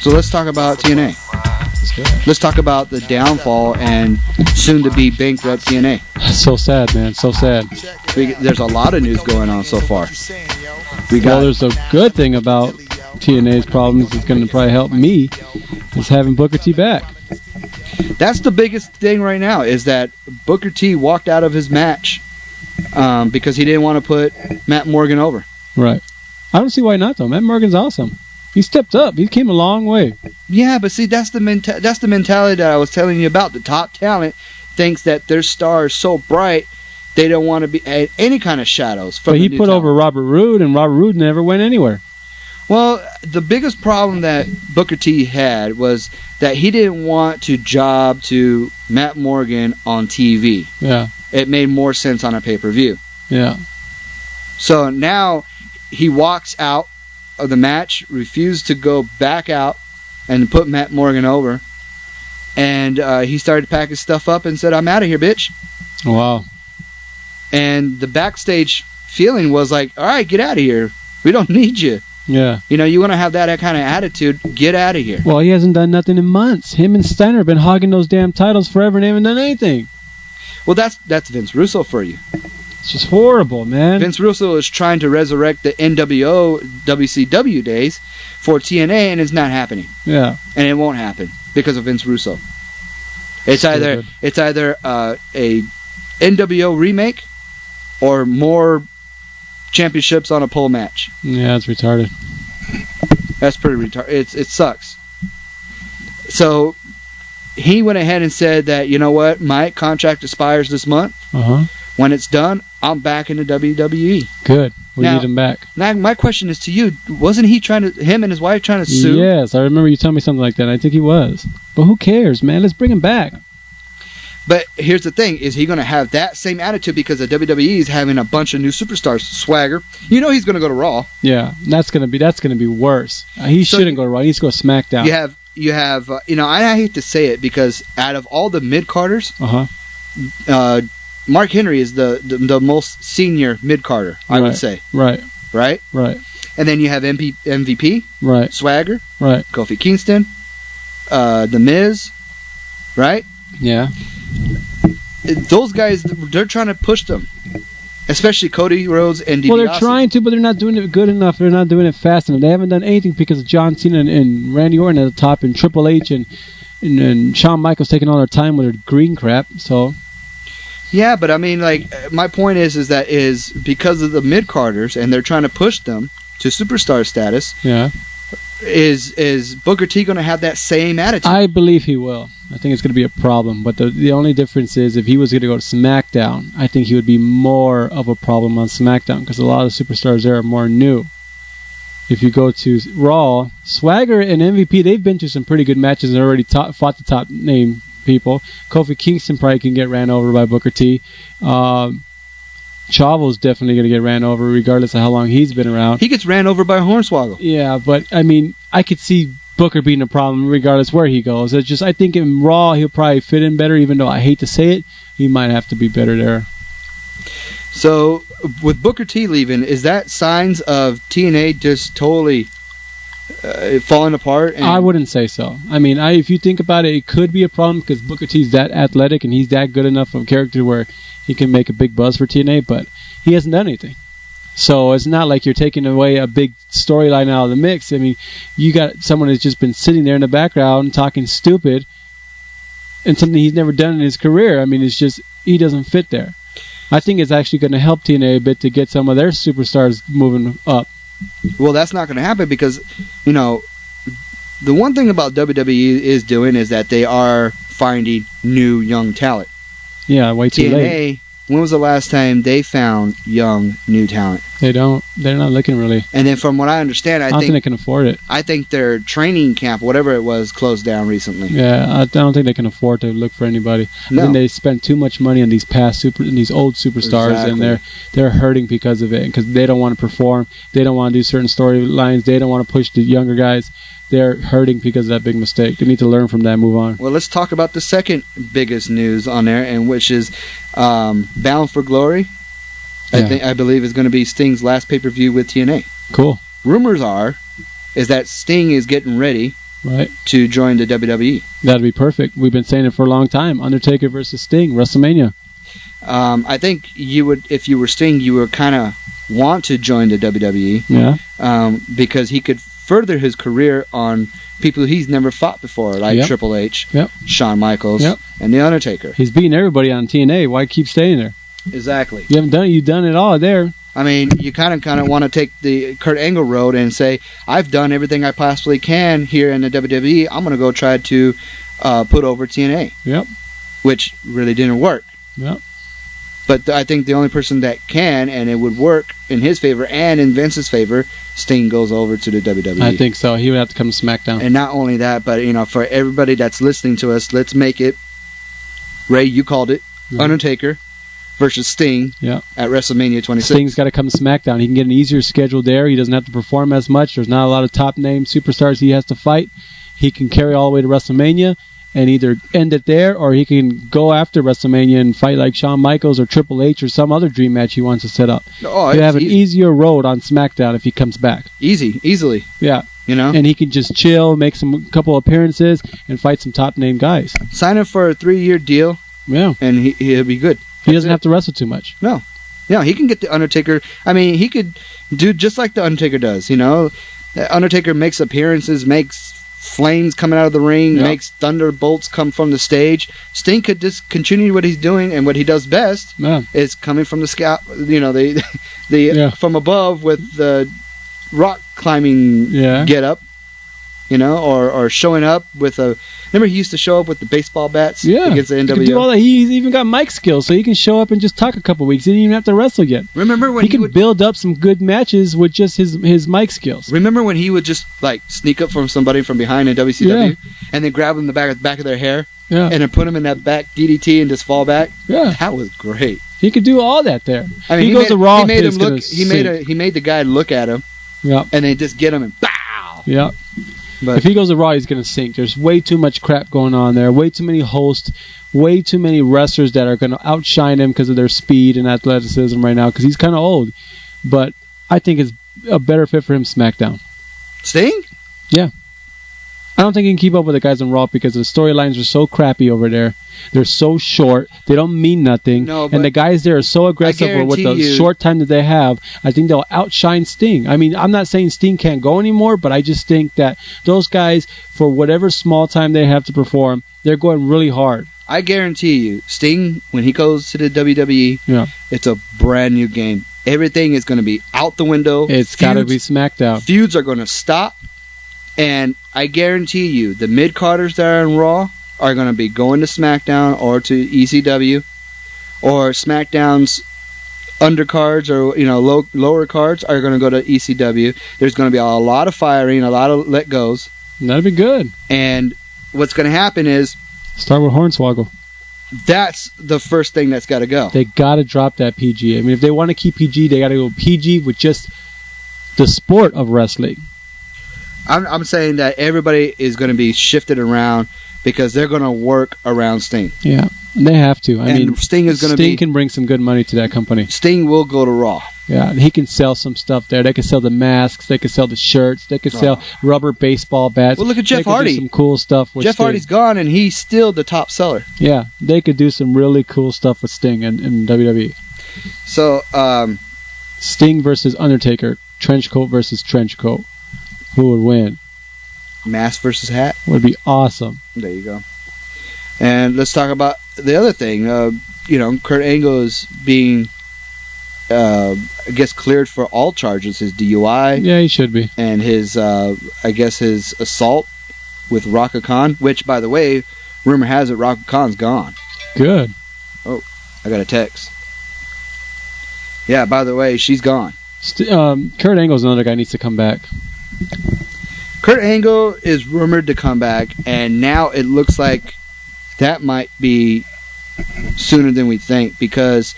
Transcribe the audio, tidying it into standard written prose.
So let's talk about TNA. Let's talk about the downfall and soon-to-be bankrupt TNA. So sad, man. So sad. There's a lot of news going on so far. There's a good thing about TNA's problems that's going to probably help me is having Booker T back. That's the biggest thing right now is that Booker T walked out of his match because he didn't want to put Matt Morgan over. Right. I don't see why not, though. Matt Morgan's awesome. He stepped up. He came a long way. Yeah, but see, that's the mentality that I was telling you about. The top talent thinks that their star is so bright, they don't want to be any kind of shadows. But he put over Robert Roode, and Robert Roode never went anywhere. Well, the biggest problem that Booker T had was that he didn't want to job to Matt Morgan on TV. Yeah. It made more sense on a pay-per-view. Yeah. So now he walks out of the match, refused to go back out and put Matt Morgan over, and he started packing stuff up and said, "I'm out of here, bitch." Wow. And the backstage feeling was like, all right, get out of here. We don't need you. Yeah. You know, you want to have that kind of attitude, get out of here. Well, he hasn't done nothing in months. Him and Steiner have been hogging those damn titles forever and they haven't done anything. Well, that's Vince Russo for you. It's just horrible, man. Vince Russo is trying to resurrect the NWO WCW days for TNA, and it's not happening. Yeah. And it won't happen because of Vince Russo. It's either a NWO remake or more championships on a pole match. Yeah, it's retarded. That's pretty retarded. It sucks. So he went ahead and said that, you know what, my contract expires this month. Uh-huh. When it's done, I'm back in the WWE. Good. We need him back. Now, my question is to you: wasn't him and his wife trying to sue? Yes, I remember you telling me something like that. I think he was. But who cares, man? Let's bring him back. But here's the thing: is he going to have that same attitude because the WWE is having a bunch of new superstars? Swagger, you know he's going to go to Raw. Yeah, that's going to be worse. He shouldn't go to Raw. He needs to go to SmackDown. You have I hate to say it because out of all the mid-carders, Mark Henry is the most senior mid-carder, I would say. Right. And then you have MVP, right? Swagger, right? Kofi Kingston, The Miz, right? Yeah. Those guys, they're trying to push them, especially Cody Rhodes and DiBiase. Well, they're trying to, but they're not doing it good enough. They're not doing it fast enough. They haven't done anything because of John Cena and Randy Orton at the top, and Triple H and Shawn Michaels taking all their time with their green crap. So. Yeah, but I mean, like, my point is that because of the mid-carders, and they're trying to push them to superstar status. Yeah. Is Booker T going to have that same attitude? I believe he will. I think it's going to be a problem. But the only difference is if he was going to go to SmackDown, I think he would be more of a problem on SmackDown because a lot of the superstars there are more new. If you go to Raw, Swagger and MVP, they've been to some pretty good matches and already fought the top name people. Kofi Kingston probably can get ran over by Booker T. Chavo's definitely going to get ran over regardless of how long he's been around. He gets ran over by Hornswoggle. Yeah, but I mean, I could see Booker being a problem regardless where he goes. It's just, I think in Raw he'll probably fit in better, even though I hate to say it, he might have to be better there. So, with Booker T leaving, is that signs of TNA just totally falling apart? I wouldn't say so. I mean, if you think about it, it could be a problem because Booker T's that athletic and he's that good enough of a character where he can make a big buzz for TNA, but he hasn't done anything. So it's not like you're taking away a big storyline out of the mix. I mean, you got someone who's just been sitting there in the background talking stupid and something he's never done in his career. I mean, it's just, he doesn't fit there. I think it's actually going to help TNA a bit to get some of their superstars moving up. Well, that's not going to happen because, you know, the one thing about WWE is doing is that they are finding new young talent. Yeah, way too late. TNA, when was the last time they found young, new talent? They don't. They're not looking really. And then from what I understand, I don't think they can afford it. I think their training camp, whatever it was, closed down recently. Yeah, I don't think they can afford to look for anybody. No. I think they spent too much money on these these old superstars, Exactly. and they're hurting because of it, because they don't want to perform. They don't want to do certain storylines. They don't want to push the younger guys. They're hurting because of that big mistake. They need to learn from that and move on. Well, let's talk about the second biggest news on there, and which is Bound for Glory. Yeah. I believe is going to be Sting's last pay-per-view with TNA. Cool. Rumors is that Sting is getting ready right, to join the WWE. That'd be perfect. We've been saying it for a long time. Undertaker versus Sting, WrestleMania. I think you would, if you were Sting, you would kind of want to join the WWE. Yeah. Because he could further his career on people he's never fought before, like Yep. Triple H, Yep. Shawn Michaels, Yep. and The Undertaker. He's beating everybody on TNA. Why keep staying there? Exactly. You haven't done it. You've done it all there. I mean, you kind of want to take the Kurt Angle road and say, I've done everything I possibly can here in the WWE. I'm going to go try to put over TNA. Yep. Which really didn't work. Yep. But I think the only person that can, and it would work in his favor and in Vince's favor, Sting goes over to the WWE. I think so. He would have to come to SmackDown. And not only that, but for everybody that's listening to us, let's make it, Ray, you called it, Undertaker versus Sting at WrestleMania 26. Sting's got to come to SmackDown. He can get an easier schedule there. He doesn't have to perform as much. There's not a lot of top name superstars he has to fight. He can carry all the way to WrestleMania and either end it there, or he can go after WrestleMania and fight like Shawn Michaels or Triple H or some other dream match he wants to set up. Oh, he'll have an easier road on SmackDown if he comes back. Easily. Yeah. And he can just chill, make some couple appearances, and fight some top name guys. Sign him for a 3-year deal. Yeah. And he'll be good. He doesn't have to wrestle too much. No. Yeah, he can get the Undertaker. I mean, he could do just like the Undertaker does. The Undertaker makes appearances, makes flames coming out of the ring, makes thunderbolts come from the stage. Sting could just continue what he's doing, and what he does best is coming from the scout. From above with the rock climbing get up. Or showing up with a. Remember, he used to show up with the baseball bats against the NWO. He can do all that. He's even got mic skills, so he can show up and just talk a couple weeks. He didn't even have to wrestle yet. Remember when he can build up some good matches with just his mic skills. Remember when he would just sneak up from somebody from behind in WCW and then grab them in the back of their hair and then put them in that back DDT and just fall back? Yeah, that was great. He could do all that there. I mean, he goes to Raw. He made him look. He made the guy look at him. Yeah, and then just get him and bow. Yeah. But if he goes to Raw, he's going to sink. There's way too much crap going on there. Way too many hosts. Way too many wrestlers that are going to outshine him because of their speed and athleticism right now. Because he's kind of old. But I think it's a better fit for him SmackDown. Sting? Yeah. I don't think he can keep up with the guys on Raw because the storylines are so crappy over there. They're so short. They don't mean nothing. And the guys there are so aggressive with the short time that they have. I think they'll outshine Sting. I mean, I'm not saying Sting can't go anymore, but I just think that those guys, for whatever small time they have to perform, they're going really hard. I guarantee you, Sting, when he goes to the WWE, it's a brand new game. Everything is going to be out the window. It's got to be SmackDown. Feuds are going to stop. And I guarantee you, the mid-carders that are in Raw are going to be going to SmackDown or to ECW, or SmackDown's undercards or lower cards are going to go to ECW. There's going to be a lot of firing, a lot of let goes. That'd be good. And what's going to happen is start with Hornswoggle. That's the first thing that's got to go. They got to drop that PG. I mean, if they want to keep PG, they got to go PG with just the sport of wrestling. I'm saying that everybody is going to be shifted around because they're going to work around Sting. Yeah, they have to. I mean, Sting can bring some good money to that company. Sting will go to Raw. Yeah, he can sell some stuff there. They can sell the masks. They can sell the shirts. They can sell rubber baseball bats. Well, look at Jeff Hardy. Some cool stuff with Jeff Sting. Hardy's gone, and he's still the top seller. Yeah, they could do some really cool stuff with Sting in WWE. So, Sting versus Undertaker, trench coat versus trench coat. Who would win? Mask versus hat would be awesome. There you go. And let's talk about the other thing. Kurt Angle is being, I guess, cleared for all charges. His DUI. Yeah, he should be. And his, his assault with Raka Khan, which, by the way, rumor has it Raka Khan's gone. Good. Oh, I got a text. Yeah, by the way, she's gone. Kurt Angle's another guy who needs to come back. Kurt Angle is rumored to come back, and now it looks like that might be sooner than we think, because